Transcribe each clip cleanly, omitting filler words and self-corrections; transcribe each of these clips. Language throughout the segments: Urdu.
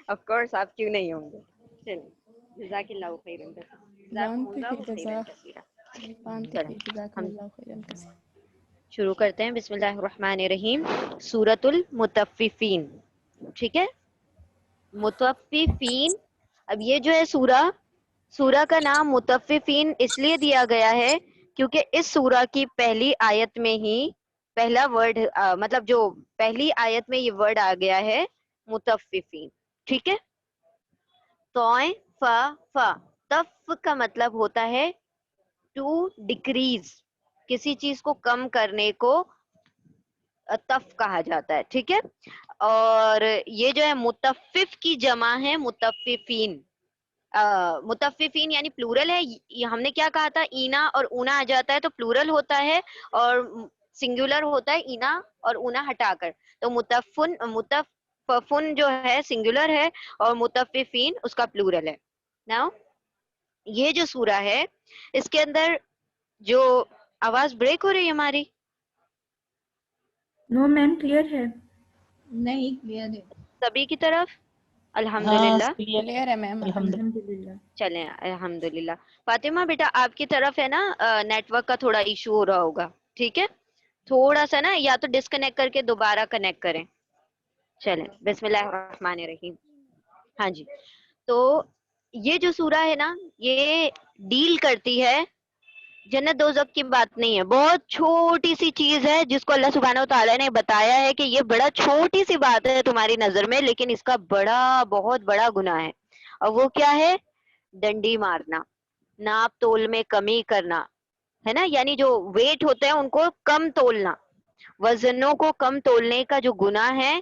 آف کورس آپ کیوں نہیں ہوں گے. چلیے جزاک اللہ خیرا جزاکم اللہ خیرا کثیرا. ہم شروع کرتے ہیں. بسم اللہ الرحمن الرحیم. سورۃ المطففین. ٹھیک ہے, مطففین. اب یہ جو ہے سورہ کا نام مطففین اس لیے دیا گیا ہے کیونکہ اس سورہ کی پہلی آیت میں ہی پہلا ورڈ مطلب جو پہلی آیت میں یہ ورڈ آ گیا ہے مطففین. ٹھیک ہے, فا تف کا مطلب ہوتا ہے ٹو ڈیکریز, کسی چیز کو کم کرنے کو تف کہا جاتا ہے. ٹھیک ہے, اور یہ جو ہے متفف کی جمع ہے متففین. متففین یعنی پلورل ہے. ہم نے کیا کہا تھا, اینا اور اونا آ جاتا ہے تو پلورل ہوتا ہے, اور سنگولر ہوتا ہے اینا اور اونا ہٹا کر. تو متففن جو ہے سنگولر ہے اور متففین اس کا پلورل ہے. ناؤ یہ جو سورہ ہے اس کے اندر جو آواز بریک ہو رہی ہے ہماری. نو میم کلیئر ہے. نہیں کلیئر ہے. سبھی کی طرف الحمدللہ. کلیئر ہے میم. الحمدللہ. چلیں الحمدللہ. فاطمہ بیٹا آپ کی طرف ہے نا نیٹ ورک کا تھوڑا ایشو ہو رہا ہوگا. ٹھیک ہے, تھوڑا سا نا یا تو ڈسکنیکٹ کر کے دوبارہ کنیکٹ کریں. چلیں بسم اللہ الرحمن الرحیم. ہاں جی, تو یہ جو سورہ ہے نا یہ ڈیل کرتی ہے جنت دوزخ کی بات نہیں ہے. بہت چھوٹی سی چیز ہے جس کو اللہ سبحانہ و تعالیٰ نے بتایا ہے کہ یہ بڑا چھوٹی سی بات ہے تمہاری نظر میں, لیکن اس کا بہت بڑا گناہ ہے. اور وہ کیا ہے, ڈنڈی مارنا, ناپ تول میں کمی کرنا ہے نا, یعنی جو ویٹ ہوتے ہیں ان کو کم تولنا, وزنوں کو کم تولنے کا جو گناہ ہے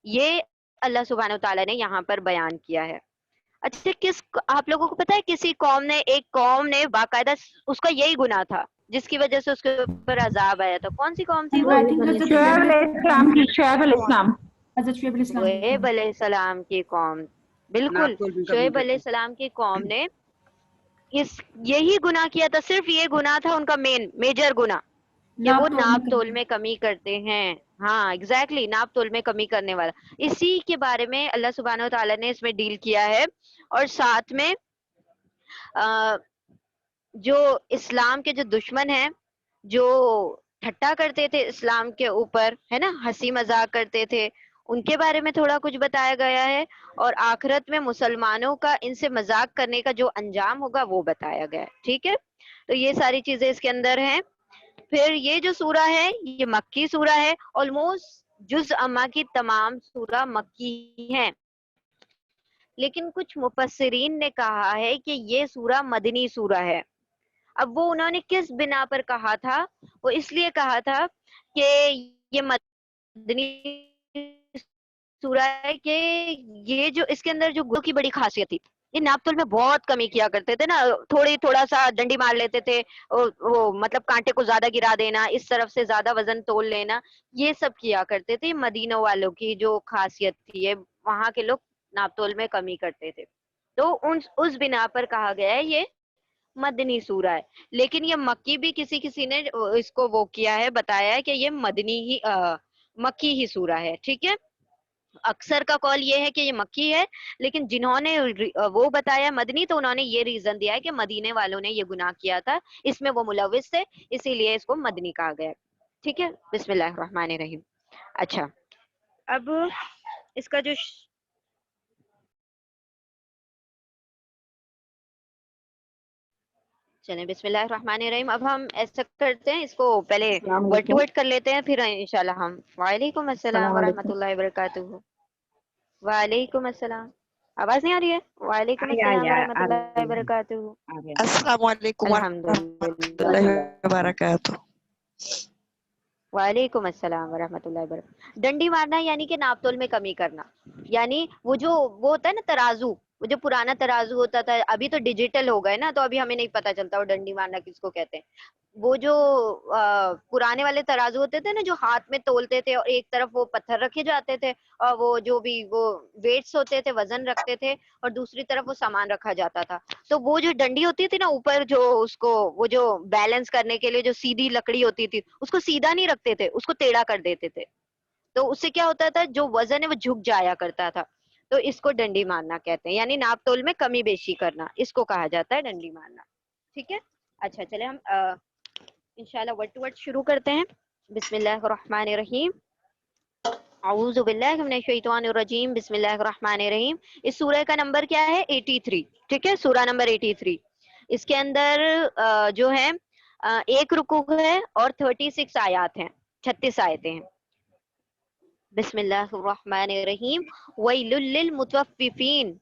یہ اللہ سبحانہ و تعالیٰ نے یہاں پر بیان کیا ہے. اچھا آپ لوگوں کو پتا ہے کسی ایک قوم نے باقاعدہ اس کا یہی گناہ تھا جس کی وجہ سے اس کے اوپر عذاب آیا تھا. کون سی قوم تھی وہ؟ شعیب علیہ السلام کی, شعیب علیہ السلام, حضرت شعیب علیہ السلام کی. شعیب علیہ السلام کی قوم. بالکل, شعیب علیہ السلام کی قوم نے یہی گناہ کیا تھا. صرف یہ گناہ تھا ان کا میجر گناہ کہ وہ ناپ تول میں کمی کرتے ہیں. ہاں ایگزیکٹلی, ناپ تول میں کمی کرنے والا. اسی کے بارے میں اللہ سبحانہ و تعالیٰ نے اس میں ڈیل کیا ہے. اور ساتھ میں جو اسلام کے جو دشمن ہیں جو ٹھٹا کرتے تھے اسلام کے اوپر ہے نا, ہنسی مذاق کرتے تھے, ان کے بارے میں تھوڑا کچھ بتایا گیا ہے. اور آخرت میں مسلمانوں کا ان سے مذاق کرنے کا جو انجام ہوگا وہ بتایا گیا ہے. ٹھیک ہے, تو یہ ساری چیزیں اس کے اندر ہیں. پھر یہ جو سورہ ہے یہ مکی سورہ ہے. آلموسٹ جز اما کی تمام سورہ مکی ہیں, لیکن کچھ مفسرین نے کہا ہے کہ یہ سورہ مدنی سورہ ہے. اب وہ انہوں نے کس بنا پر کہا تھا, وہ اس لیے کہا تھا کہ یہ مدنی سورہ ہے کہ یہ جو اس کے اندر جو گروہ کی بڑی خاصیت تھی, یہ ناپ تول میں بہت کمی کیا کرتے تھے نا, تھوڑا سا ڈنڈی مار لیتے تھے, وہ مطلب کانٹے کو زیادہ گرا دینا, اس طرف سے زیادہ وزن تول لینا, یہ سب کیا کرتے تھے. مدینہ والوں کی جو خاصیت تھی, یہ وہاں کے لوگ ناپ تول میں کمی کرتے تھے, تو اس بنا پر کہا گیا ہے یہ مدنی سورہ ہے. لیکن یہ مکی بھی کسی نے اس کو وہ کیا ہے, بتایا ہے کہ یہ مکی ہی سورہ ہے. ٹھیک ہے, اکثر کا قول یہ ہے کہ یہ مکی ہے, لیکن جنہوں نے وہ بتایا مدنی تو انہوں نے یہ ریزن دیا ہے کہ مدینے والوں نے یہ گناہ کیا تھا, اس میں وہ ملوث تھے, اسی لیے اس کو مدنی کہا گیا. ٹھیک ہے, بسم اللہ الرحمن الرحیم. اچھا, اب اس کا جو چلیں بسم اللہ الرحمن الرحیم. اب ہم ایسا کرتے ہیں, اس کو پہلے ورڈ ٹو ورڈ کر لیتے ہیں, پھر انشاءاللہ ہم. وعلیکم السلام ورحمۃ اللہ وبرکاتہ. وعلیکم السلام. آواز نہیں آ رہی ہے؟ وعلیکم السلام ورحمۃ اللہ وبرکاتہ. السلام علیکم ورحمۃ الحمدللہ. اللہ وبرکاتہ. وعلیکم السلام ورحمۃ اللہ وبرکاتہ. ڈنڈی مارنا یعنی کہ ناپ تول میں کمی کرنا, یعنی وہ ہوتا ہے نا ترازو, وہ جو پرانا ترازو ہوتا تھا, ابھی تو ڈیجیٹل ہو گئے نا, تو ابھی ہمیں نہیں پتا چلتا وہ ڈنڈی مارنا کس کو کہتے ہیں. وہ جو پرانے والے ترازو ہوتے تھے نا جو ہاتھ میں تولتے تھے, اور ایک طرف وہ پتھر رکھے جاتے تھے, اور وہ جو بھی وہ ویٹس ہوتے تھے وزن رکھتے تھے, اور دوسری طرف وہ سامان رکھا جاتا تھا. تو وہ جو ڈنڈی ہوتی تھی نا اوپر, جو اس کو وہ جو بیلنس کرنے کے لیے جو سیدھی لکڑی ہوتی تھی, اس کو سیدھا نہیں رکھتے تھے, اس کو ٹیڑھا کر دیتے تھے. تو اس سے کیا ہوتا تھا, جو وزن ہے وہ جھک جایا کرتا تھا. تو اس کو ڈنڈی مارنا کہتے ہیں, یعنی ناپ تول میں کمی بیشی کرنا, اس کو کہا جاتا ہے ڈنڈی مارنا. ٹھیک ہے, اچھا چلے ہم انشاءاللہ ورڈ ٹو ورڈ شروع کرتے ہیں. بسم اللہ الرحمن الرحیم. اعوذ باللہ من الشیطان الرجیم. بسم اللہ الرحمن الرحیم. اس سورہ کا نمبر کیا ہے؟ 83. ٹھیک ہے, سورہ نمبر 83. اس کے اندر جو ہے ایک رکوع ہے اور 36 آیات ہیں, 36 آیتیں ہیں. بسم اللہ الرحمن الرحیم. ویل للمطففین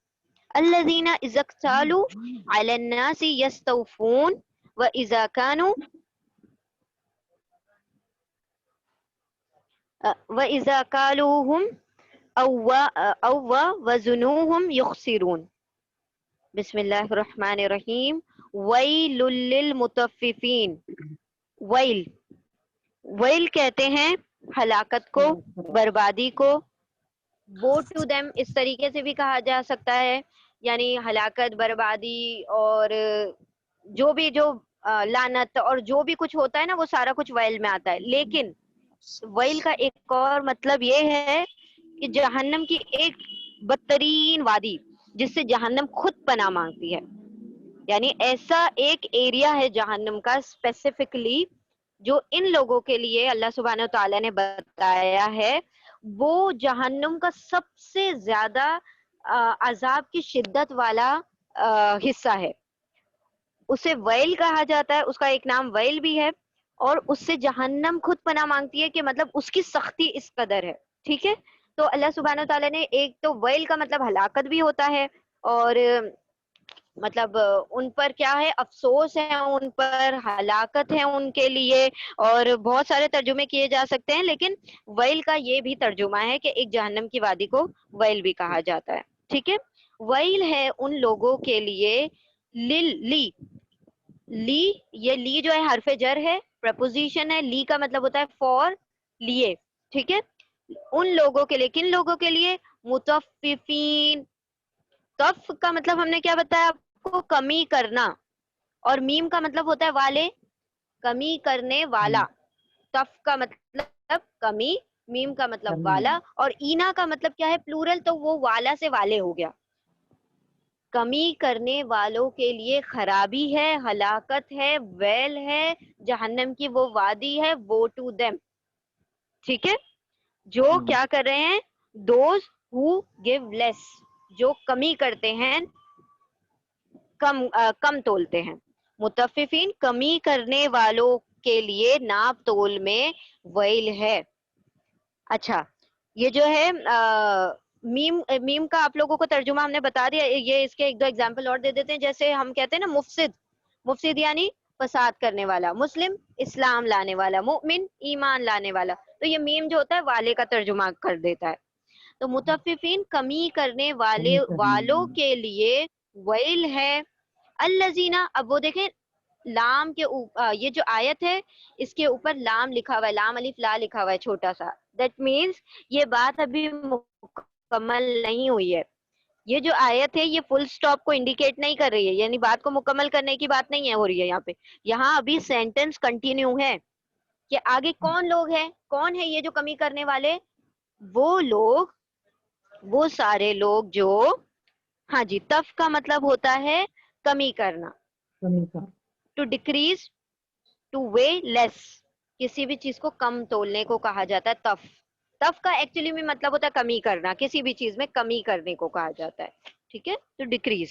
الذین اذا اکتالوا علی الناس یستوفون واذا کانوا وَإِذَا كَالُوهُمْ أَوْ وَزُنُوهُمْ يُخْسِرُونَ. بسم اللہ الرحمن الرحیم. وَيْلٌ لِّلْمُطَفِّفِينَ. ویل کہتے ہیں ہلاکت کو, بربادی کو. وہ ٹو دیم اس طریقے سے بھی کہا جا سکتا ہے, یعنی ہلاکت, بربادی اور جو بھی جو لعنت اور جو بھی کچھ ہوتا ہے نا, وہ سارا کچھ ویل میں آتا ہے. لیکن ویل کا ایک اور مطلب یہ ہے کہ جہنم کی ایک بدترین وادی جس سے جہنم خود پناہ مانگتی ہے, یعنی ایسا ایک ایریا ہے جہنم کا اسپیسیفکلی جو ان لوگوں کے لیے اللہ سبحانہ وتعالیٰ نے بتایا ہے. وہ جہنم کا سب سے زیادہ عذاب کی شدت والا حصہ ہے. اسے ویل کہا جاتا ہے, اس کا ایک نام ویل بھی ہے, اور اس سے جہنم خود پناہ مانگتی ہے کہ مطلب اس کی سختی اس قدر ہے. ٹھیک ہے, تو اللہ سبحانہ وتعالیٰ نے ایک تو ویل کا مطلب ہلاکت بھی ہوتا ہے, اور مطلب ان پر کیا ہے, افسوس ہے ان پر, ہلاکت ہے ان کے لیے, اور بہت سارے ترجمے کیے جا سکتے ہیں. لیکن ویل کا یہ بھی ترجمہ ہے کہ ایک جہنم کی وادی کو ویل بھی کہا جاتا ہے. ٹھیک ہے, ویل ہے ان لوگوں کے لیے. لی, یہ لی جو ہے حرف جر ہے, پریپوزیشن ہے. لی کا مطلب ہوتا ہے فور, لیے. ٹھیک ہے, ان لوگوں کے لیے. کن لوگوں کے لیے؟ مطففین. تف کا مطلب ہم نے کیا بتایا آپ کو؟ کمی کرنا, اور میم کا مطلب ہوتا ہے والے, کمی کرنے والا. تف کا مطلب کمی, میم کا مطلب والا, اور اینا کا مطلب کیا ہے؟ پلورل, تو وہ والا سے والے ہو گیا. کمی کرنے والوں کے لیے خرابی ہے, ہلاکت ہے, ویل ہے, جہنم کی وہ وادی ہے. وہ ٹو دیم. ٹھیک ہے, جو کیا کر رہے ہیں؟ دوز ہو گیو لیس, جو کمی کرتے ہیں, کم تولتے ہیں. متففین کمی کرنے والوں کے لیے ناپ تول میں ویل ہے. اچھا, یہ جو ہے میم کا آپ لوگوں کو ترجمہ ہم نے بتا دیا. یہ اس کے ایک دو ایگزامپل اور دے دیتے ہیں. جیسے ہم کہتے ہیں نا مفسد, مفسد یعنی فساد کرنے والا. مسلم اسلام لانے والا. مؤمن ایمان لانے والا. تو یہ میم جو ہوتا ہے والے کا ترجمہ کر دیتا ہے. تو متففین کمی کرنے والوں کے لیے ویل ہے. الذین, اب وہ دیکھیں لام کے اوپر, یہ جو آیت ہے اس کے اوپر لام لکھا ہوا ہے, لام الف لا لکھا ہوا ہے چھوٹا سا. دیٹ مینس یہ بات ابھی مکمل نہیں ہوئی ہے. یہ جو آیت ہے یہ فل سٹاپ کو انڈیکیٹ نہیں کر رہی ہے, یعنی بات کو مکمل کرنے کی بات نہیں ہے ہو رہی ہے یہاں پہ. یہاں ابھی سینٹینس کنٹینیو ہے کہ آگے کون لوگ ہیں, کون ہے یہ جو کمی کرنے والے؟ وہ لوگ, وہ سارے لوگ جو, ہاں جی, تف کا مطلب ہوتا ہے کمی کرنا, ٹو ڈیکریز, ٹو وے لیس. کسی بھی چیز کو کم تولنے کو کہا جاتا ہے تف. تف کا ایکچولی میں مطلب ہوتا ہے کمی کرنا, کسی بھی چیز میں کمی کرنے کو کہا جاتا ہے. ٹھیک ہے, ٹو ڈیکریز.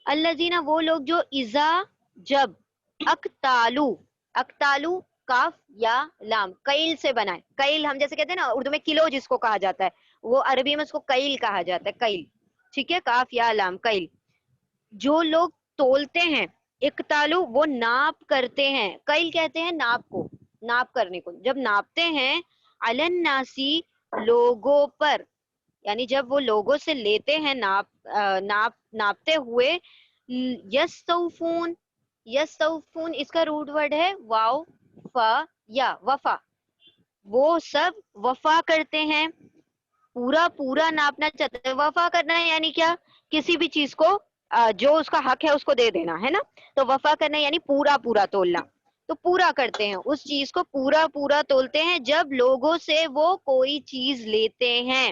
الذین, وہ لوگ جو, اذا جب, اکتالو, اکتالو کاف یا لام, کیل سے بنائے. کیل ہم جیسے کہتے ہیں نا اردو میں کلو جس کو کہا جاتا ہے, وہ عربی میں اس کو کیل کہا جاتا ہے, کیل. ٹھیک ہے, کاف یا لام, کیل. جو لوگ تولتے ہیں, اکتالو وہ ناپ کرتے ہیں. کیل کہتے ہیں ناپ کو, ناپ کرنے کو. جب ناپتے ہیں, علی الناسی لوگوں پر, یعنی جب وہ لوگوں سے لیتے ہیں ناپتے ہوئے. یستوفون, یستوفون اس کا روٹ ورڈ ہے واو فا یا, وفا. وہ سب وفا کرتے ہیں, پورا پورا ناپنا چاہتے ہیں. وفا کرنا ہے یعنی کیا؟ کسی بھی چیز کو جو اس کا حق ہے اس کو دے دینا ہے نا. تو وفا کرنا یعنی پورا پورا تولنا. تو پورا کرتے ہیں, اس چیز کو پورا پورا تولتے ہیں جب لوگوں سے وہ کوئی چیز لیتے ہیں.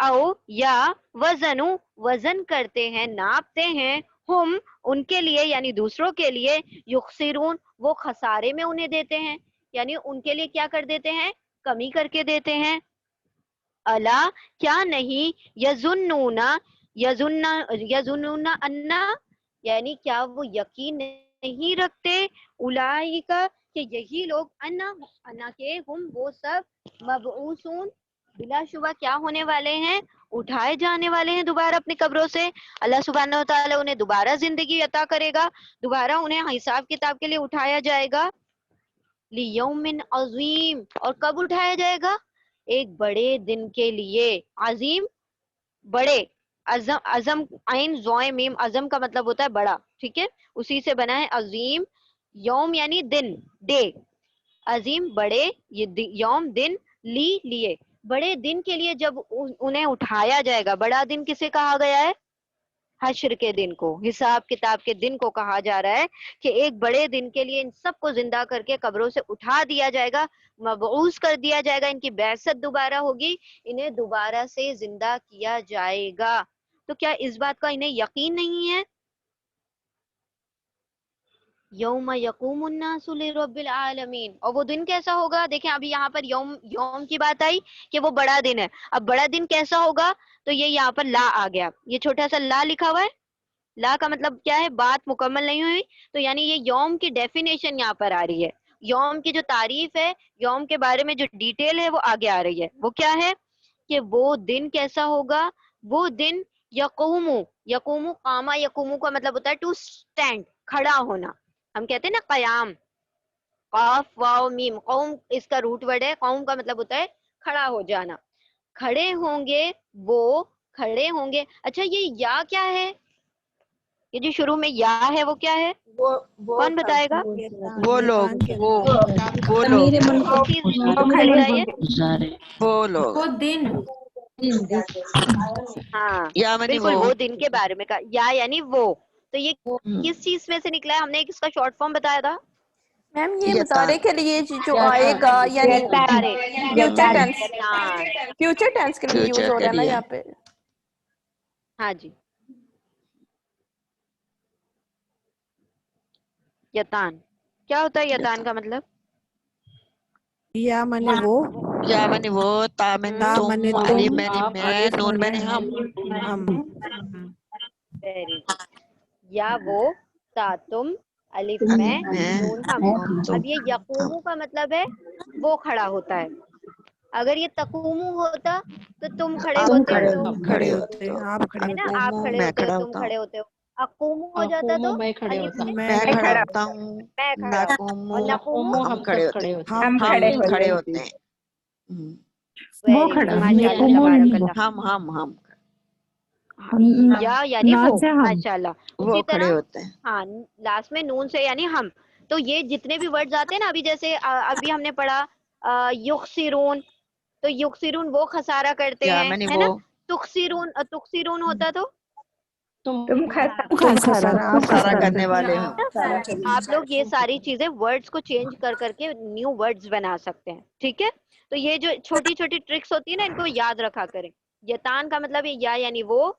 او یا وزنو وزن کرتے ہیں ناپتے ہیں ہم ان کے لیے یعنی دوسروں کے لیے یخسرون وہ خسارے میں انہیں دیتے ہیں یعنی ان کے لیے کیا کر دیتے ہیں کمی کر کے دیتے ہیں الا کیا نہیں یظنون یظنون انا یعنی کیا وہ یقین نہیں رکھتے اولئک کہ یہی لوگ انا کے ہم وہ سب مبعوثون بلا شبہ کیا ہونے والے ہیں اٹھائے جانے والے ہیں دوبارہ اپنی قبروں سے اللہ سبحانہ و تعالیٰ انہیں دوبارہ زندگی عطا کرے گا دوبارہ انہیں حساب کتاب کے لیے اٹھایا جائے گا لیوم عظیم اور کب اٹھایا جائے گا ایک بڑے دن کے لیے عظیم بڑے عظم عین زوئے میم عظم کا مطلب ہوتا ہے بڑا ٹھیک ہے اسی سے بنا ہے عظیم یوم یعنی دن ڈے عظیم بڑے یوم دن لیے بڑے دن کے لیے جب انہیں اٹھایا جائے گا بڑا دن کسے کہا گیا ہے حشر کے دن کو حساب کتاب کے دن کو کہا جا رہا ہے کہ ایک بڑے دن کے لیے ان سب کو زندہ کر کے قبروں سے اٹھا دیا جائے گا مبعوث کر دیا جائے گا ان کی بعثت دوبارہ ہوگی انہیں دوبارہ سے زندہ کیا جائے گا تو کیا اس بات کا انہیں یقین نہیں ہے یوم یقوم الناس لرب العالمین اور وہ دن کیسا ہوگا دیکھیں ابھی یہاں پر یوم کی بات آئی کہ وہ بڑا دن ہے اب بڑا دن کیسا ہوگا تو یہ یہاں پر لا آ گیا یہ چھوٹا سا لا لکھا ہوا ہے لا کا مطلب کیا ہے بات مکمل نہیں ہوئی تو یعنی یہ یوم کی ڈیفینیشن یہاں پر آ رہی ہے یوم کی جو تعریف ہے یوم کے بارے میں جو ڈیٹیل ہے وہ آگے آ رہی ہے وہ کیا ہے کہ وہ دن کیسا ہوگا وہ دن یقوم قاما یقوم کا مطلب ہوتا ہے ٹو اسٹینڈ کھڑا ہونا ہم کہتے ہیں نا قیام قاف واو میم قوم اس کا روٹ ورڈ ہے قوم کا مطلب ہوتا ہے کھڑا ہو جانا کھڑے ہوں گے وہ کھڑے ہوں گے اچھا یہ یا کیا ہے یہ جو شروع میں یا ہے وہ کیا ہے کون بتائے گا وہ لوگ وہ لوگ کس چیز سے جڑا ہے وہ لوگ وہ دن ہاں یا منی بالکل وہ دن کے بارے میں کہا یا یعنی وہ تو یہ کس چیز میں سے نکلا ہے ہم نے اس کا شارٹ فارم بتایا تھا میم یہ مظاہرے کے لیے جو آئے گا یعنی فیوچر ٹینس کے لیے یوز ہو رہا ہے نا یہاں پہ ہاں جی یتان کیا ہوتا ہے یتان کا مطلب یا منے وہ یا منی وہ تا منی تا تم منے علی تم منی میں الف نون منے منی ہم ہم ویری گڈ یا وہ تا تم الف میں نون ہم اب یہ یقومو کا مطلب ہے وہ کھڑا ہوتا ہے اگر یہ تقومو ہوتا تو تم کھڑے آپ ہوتے کھڑے ہوتے آپ کھڑے ہے نا ہوتے آپ کھڑے میں ہوتے ہو کھڑا تم ہوتا کھڑے ہوں ہوتے ہو اقومو ہو جاتا تو الف میں میں کھڑا کھڑا ہوتا ہوں میں کھڑا نقوم اور نقومو ہم کھڑے ہوتے ہیں ہم ہم کھڑے ہوتے ہیں وہ ویری کھڑا گڈ ماشاء اللہ یقومون تبارک نہیں اللہ ہم یا یعنی نا وہ سے ہم ماشاء اللہ وہ اسی کھڑے طرح ہوتے ہیں ہاں لاسٹ میں نون سے یعنی ہم تو یہ جتنے بھی ورڈز آتے ہیں نا ابھی جیسے ابھی ہم نے پڑھا یخسرون تو یخسرون وہ خسارہ کرتے یا ہیں منی ہے وہ نا تخسرون ہوتا تو تم خسارہ آپ سارا خسارہ کرنے والے ہم آپ لوگ یہ ساری چیزیں ورڈز کو چینج کر کے نیو ورڈز بنا سکتے ہیں ٹھیک ہے تو یہ جو چھوٹی چھوٹی ٹرکس ہوتی ہے نا ان کو یاد رکھا کریں یتان کا مطلب ہے یا یعنی وہ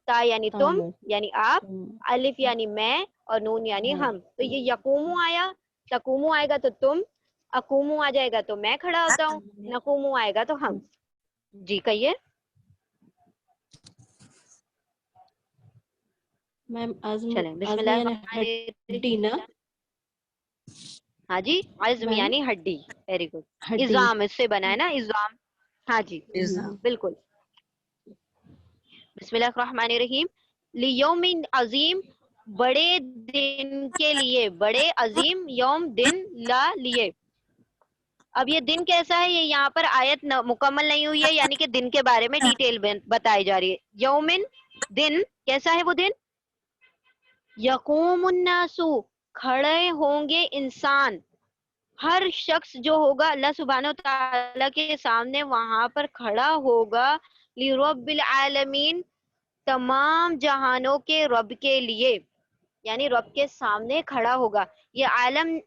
تا یعنی تم یعنی آپ الف یعنی میں اور نون یعنی ہم تو یہ یقومو آیا تقومو آئے گا تو تم اقومو آ جائے گا تو میں کھڑا ہوتا ہوں نقومو آئے گا تو ہم جی کہیے میم چلیں بسم اللہ الرحمن الرحیم ہاں جی عزم یعنی ہڈی ویری گڈ اظام اس سے بنا ہے نا اظام ہاں جی بالکل بسم اللہ الرحمن الرحیم لیوم عظیم بڑے دن کے لیے بڑے عظیم یوم دن لا لیے اب یہ دن کیسا ہے یہ یہاں پر آیت مکمل نہیں ہوئی ہے یعنی کہ دن کے بارے میں ڈیٹیل بتائی جا رہی ہے یومن دن کیسا ہے وہ دن یقوم الناس کھڑے ہوں گے انسان ہر شخص جو ہوگا اللہ سبحانہ و تعالیٰ کے سامنے وہاں پر کھڑا ہوگا لرب العالمین تمام جہانوں کے رب کے لیے یعنی رب کے سامنے کھڑا ہوگا یہ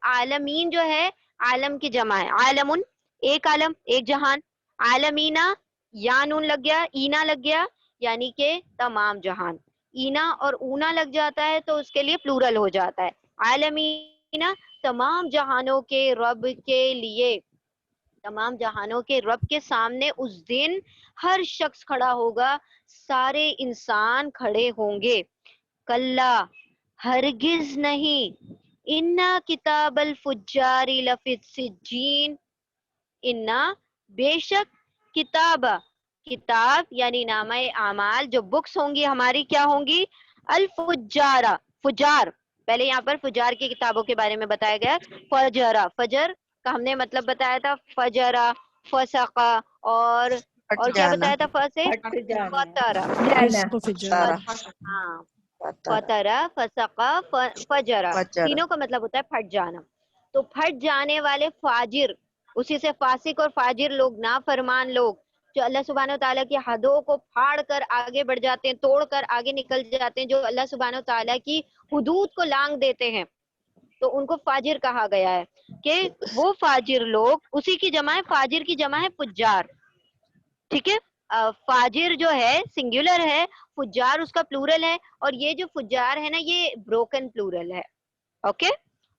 عالمین جو ہے عالم کی جمع ہے عالمن ایک عالم ایک جہان عالمینہ یا نون لگ گیا, اینا لگ گیا, یعنی کہ تمام جہان. اینا اور اونا لگ جاتا ہے تو اس کے لیے پلورل ہو جاتا ہے. عالمینا, تمام جہانوں کے رب کے لیے, تمام جہانوں کے رب کے سامنے اس دن ہر شخص کھڑا ہوگا, سارے انسان کھڑے ہوں گے. کلا, ہرگز نہیں, انا کتاب الفجار لفی السجین, انا بے شک, کتاب کتاب یعنی نامہ اعمال جو بکس ہوں گی ہماری کیا ہوں گی, الفجارہ فجار, پہلے یہاں پر فجار کی کتابوں کے بارے میں بتایا گیا. فجرہ, فجر کا ہم نے مطلب بتایا تھا, فجرہ, فسقہ, پھٹ اور کیا جانا. بتایا تھا فا سے, فطرہ. فسق فجر. سارا ہاں, پتہ فطرہ, فسقہ, فجرہ, فجر. تینوں کا مطلب ہوتا ہے پھٹ جانا. تو پھٹ جانے والے فاجر, اسی سے فاسق اور فاجر لوگ, نافرمان لوگ, جو اللہ سبحانہ و تعالیٰ کی حدوں کو پھاڑ کر آگے بڑھ جاتے ہیں, توڑ کر آگے نکل جاتے ہیں, جو اللہ سبحانہ و تعالیٰ کی حدود کو لانگ دیتے ہیں, تو ان کو فاجر کہا گیا ہے. کہ وہ فاجر لوگ, اسی کی جمع ہے, فاجر کی جمع ہے فجار, ٹھیک ہے. فاجر جو ہے سنگولر ہے, فجار اس کا پلورل ہے, اور یہ جو فجار ہے نا یہ بروکن پلورل ہے. اوکے,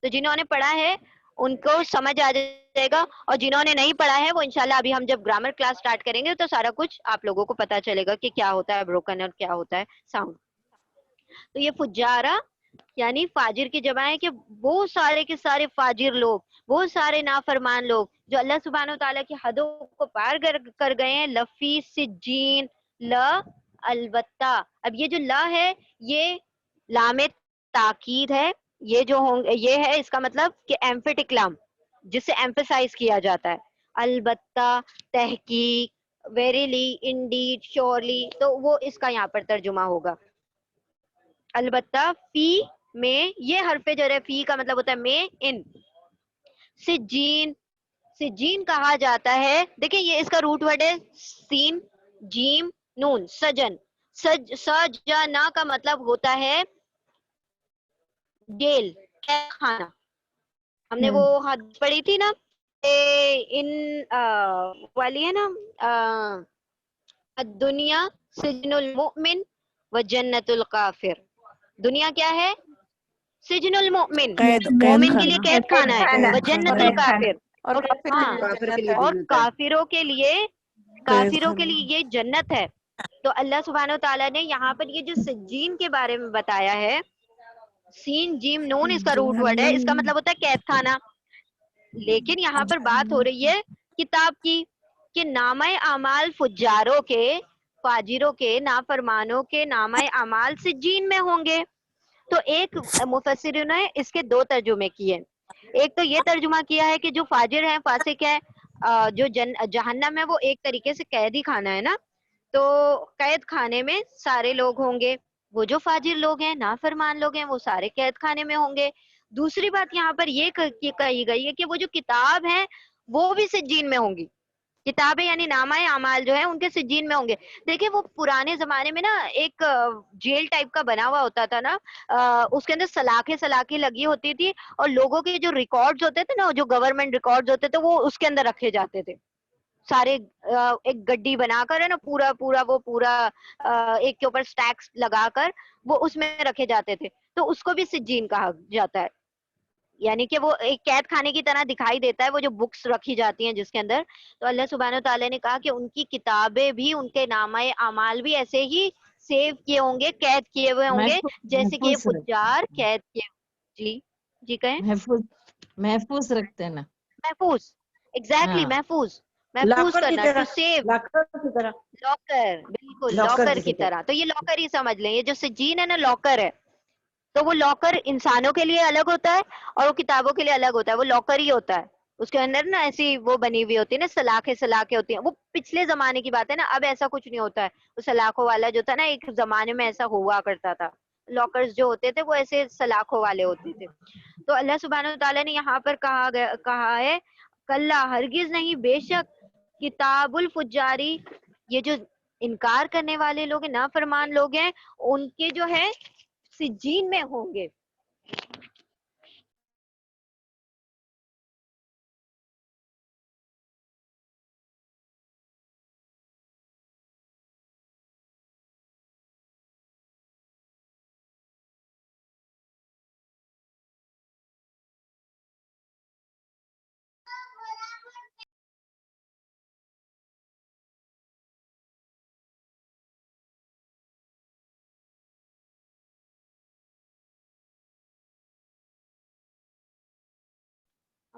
تو جنہوں نے پڑھا ہے ان کو سمجھ آ جائے گا, اور جنہوں نے نہیں پڑھا ہے وہ انشاءاللہ ابھی ہم جب گرامر کلاس سٹارٹ کریں گے تو سارا کچھ آپ لوگوں کو پتا چلے گا کہ کیا ہوتا ہے بروکن اور کیا ہوتا ہے ساؤنڈ. تو یہ فجارہ یعنی فاجر کی جمع ہے, کہ وہ سارے کے سارے فاجر لوگ, وہ سارے نافرمان لوگ جو اللہ سبحانہ و تعالیٰ کی حدوں کو پار کر گئے ہیں, لفی سجین, لا البتہ. اب یہ جو لا ہے یہ لام تاکید ہے, یہ جو یہ ہے اس کا مطلب کہ ایمفیٹک لام جس سے ایمفیسائز کیا جاتا ہے. البتہ, تحقیق, ویریلی, انڈیڈ, شورلی, تو وہ اس کا یہاں پر ترجمہ ہوگا. البتہ, فی میں, یہ حرف جر ہے, فی کا مطلب ہوتا ہے میں, ان. سجین, سجین کہا جاتا ہے, دیکھیں یہ اس کا روٹ ورڈ ہے سین جیم نون, سجن. سجنا کا مطلب ہوتا ہے جیل, خانہ. ہم نے وہ حدیث پڑھی تھی نا, ان والی ہے نا, الدنیا سجن المؤمن و جنت الکافر. دنیا کیا ہے, سجن المؤمن, قید مومن کے لیے خانہ. قید خانہ ہے, و جنت الکافر, اور کافر کے ہاں, لیے جنت ہے. اور کافروں کے لیے, قید کافروں کے خانہ. لیے یہ جنت ہے. تو اللہ سبحانہ و تعالیٰ نے یہاں پر یہ جو سجین کے بارے میں بتایا ہے, سین جیم نون اس کا روٹ ورڈ ہے, اس کا مطلب ہوتا ہے قید خانہ. لیکن یہاں پر بات ہو رہی ہے کتاب کی, کہ نامہ اعمال فجاروں کے, فاجروں کے, نافرمانوں کے نامہ اعمال سجین میں ہوں گے. تو ایک مفسرین نے اس کے دو ترجمے کیے. ایک تو یہ ترجمہ کیا ہے کہ جو فاجر ہیں, فاسق ہے, جو جہنم ہے وہ ایک طریقے سے قید ہی خانہ ہے نا, تو قید خانے میں سارے لوگ ہوں گے, وہ جو فاجر لوگ ہیں, نافرمان لوگ ہیں, وہ سارے قید خانے میں ہوں گے. دوسری بات یہاں پر یہ کہی گئی ہے کہ وہ جو کتاب ہیں وہ بھی سجین میں ہوں گی, کتابیں یعنی نامہ اعمال جو ہے ان کے سجین میں ہوں گے. دیکھیں وہ پرانے زمانے میں نا ایک جیل ٹائپ کا بنا ہوا ہوتا تھا نا, اس کے اندر سلاخیں لگی ہوتی تھی, اور لوگوں کے جو ریکارڈز ہوتے تھے نا, جو گورنمنٹ ریکارڈز ہوتے تھے, وہ اس کے اندر رکھے جاتے تھے سارے, ایک گڈی بنا کر ہے نا, پورا ایک کے اوپر سٹیکس لگا کر وہ اس میں رکھے جاتے تھے. تو اس کو بھی سجین کہا جاتا ہے, یعنی کہ وہ ایک قید خانے کی طرح دکھائی دیتا ہے, وہ جو بکس رکھی جاتی ہیں جس کے اندر. تو اللہ سبحانہ و تعالیٰ نے کہا کہ ان کی کتابیں بھی, ان کے نامہ اعمال بھی ایسے ہی سیو کیے ہوں گے, قید کیے ہوئے ہوں گے, جیسے کہ یہ فجار قید کیے. جی جی کہیں. محفوظ رکھتے ہیں نا. محفوظ, ایگزیکٹلی, محفوظ کرنا, ٹو سیو, لاکر, بالکل لاکر کی طرح. تو یہ لاکر ہی سمجھ لیں, یہ جو سجین ہے نا لاکر ہے. تو وہ لاکر انسانوں کے لیے الگ ہوتا ہے اور وہ کتابوں کے لیے الگ ہوتا ہے, وہ لاکر ہی ہوتا ہے. اس کے اندر نا ایسی وہ بنی ہوئی ہوتی ہے نا, سلاخیں ہوتی ہیں. وہ پچھلے زمانے کی بات ہے نا, اب ایسا کچھ نہیں ہوتا ہے. وہ سلاخوں والا جو تھا نا, ایک زمانے میں ایسا ہوا کرتا تھا, لاکرز جو ہوتے تھے وہ ایسے سلاخوں والے ہوتے تھے. تو اللہ سبحانہ و تعالیٰ نے یہاں پر کہا ہے, کلا, ہرگز نہیں, بے شک, کتاب الفجاری, یہ جو انکار کرنے والے لوگ ہیں, نافرمان لوگ ہیں, ان کے جو ہے سجین میں ہوں گے.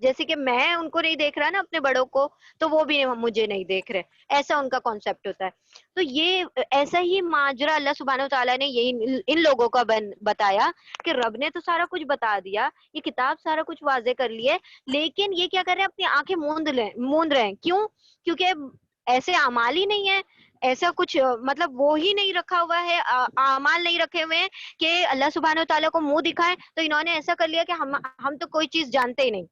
جیسے کہ میں ان کو نہیں دیکھ رہا نا اپنے بڑوں کو تو وہ بھی مجھے نہیں دیکھ رہے, ایسا ان کا کانسیپٹ ہوتا ہے. تو یہ ایسا ہی ماجرا اللہ سبحانہ و تعالیٰ نے یہی ان لوگوں کا بتایا کہ رب نے تو سارا کچھ بتا دیا, یہ کتاب سارا کچھ واضح کر لی ہے, لیکن یہ کیا کر رہے ہیں, اپنی آنکھیں موند رہے ہیں. کیوں؟ کیونکہ ایسے اعمال ہی نہیں ہے, ایسا کچھ مطلب وہ ہی نہیں رکھا ہوا ہے, اعمال نہیں رکھے ہوئے ہیں کہ اللہ سبحانہ و تعالیٰ کو منہ دکھائیں. تو انہوں نے ایسا کر لیا کہ ہم تو کوئی چیز جانتے ہی نہیں,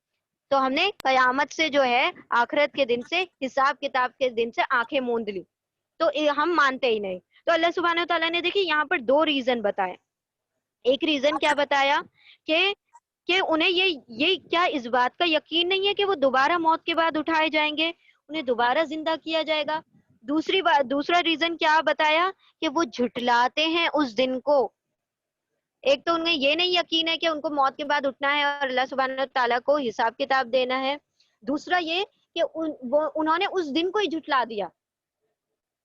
تو ہم نے قیامت سے جو ہے آخرت کے دن سے, حساب کتاب کے دن سے آنکھیں موند لی, تو ہم مانتے ہی نہیں. تو اللہ سبحانہ و تعالیٰ نے دیکھیے یہاں پر 2 ریزن بتائے. ایک ریزن کیا بتایا کہ انہیں یہ کیا اس بات کا یقین نہیں ہے کہ وہ دوبارہ موت کے بعد اٹھائے جائیں گے, انہیں دوبارہ زندہ کیا جائے گا. دوسرا ریزن کیا بتایا کہ وہ جھٹلاتے ہیں اس دن کو. ایک تو انہیں یہ نہیں یقین ہے کہ ان کو موت کے بعد اٹھنا ہے اور اللہ سبحانہ تعالیٰ کو حساب کتاب دینا ہے. دوسرا یہ کہ انہوں نے اس دن کو ہی جھٹلا دیا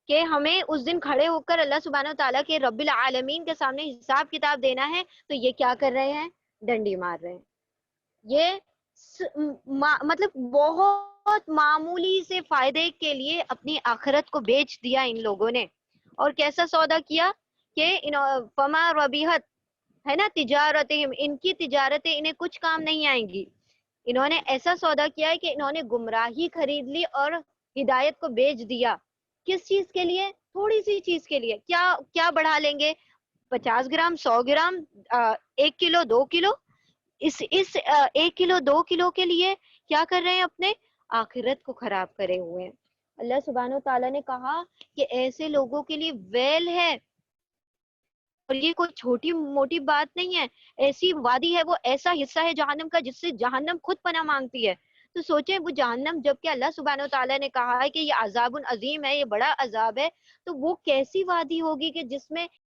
کہ ہمیں اس دن کھڑے ہو کر اللہ سبحانہ تعالیٰ کے رب العالمین کے سامنے حساب کتاب دینا ہے. تو یہ کیا کر رہے ہیں, ڈنڈی مار رہے ہیں. یہ مطلب بہت معمولی سے فائدے کے لیے اپنی آخرت کو بیچ دیا ان لوگوں نے. اور کیسا سودا کیا کہ فما ربیحت ہے نا تجارتہم, ان کی تجارتیں انہیں کچھ کام نہیں آئیں گی. انہوں نے ایسا سودا کیا ہے کہ انہوں نے گمراہی خرید لی اور ہدایت کو بیچ دیا. کس چیز کے لیے؟ تھوڑی سی چیز کے لیے. کیا بڑھا لیں گے, 50 گرام, 100 گرام, 1 کلو, 2 کلو. اس 1 کلو 2 کلو کے لیے کیا کر رہے ہیں, اپنے آخرت کو خراب کرے ہوئے ہیں. اللہ سبحانہ و تعالیٰ نے کہا کہ ایسے لوگوں کے لیے ویل ہے, اور یہ کوئی چھوٹی موٹی بات نہیں ہے. ایسی وادی ہے, وہ ایسا حصہ ہے جہنم کا جس سے جہنم خود پناہ مانگتی ہے. تو سوچیں وہ جہنم, جبکہ اللہ سبحانہ و تعالیٰ نے کہا ہے کہ یہ عذاب عظیم ہے, یہ بڑا عذاب ہے, تو وہ کیسی وادی ہوگی کہ جس میں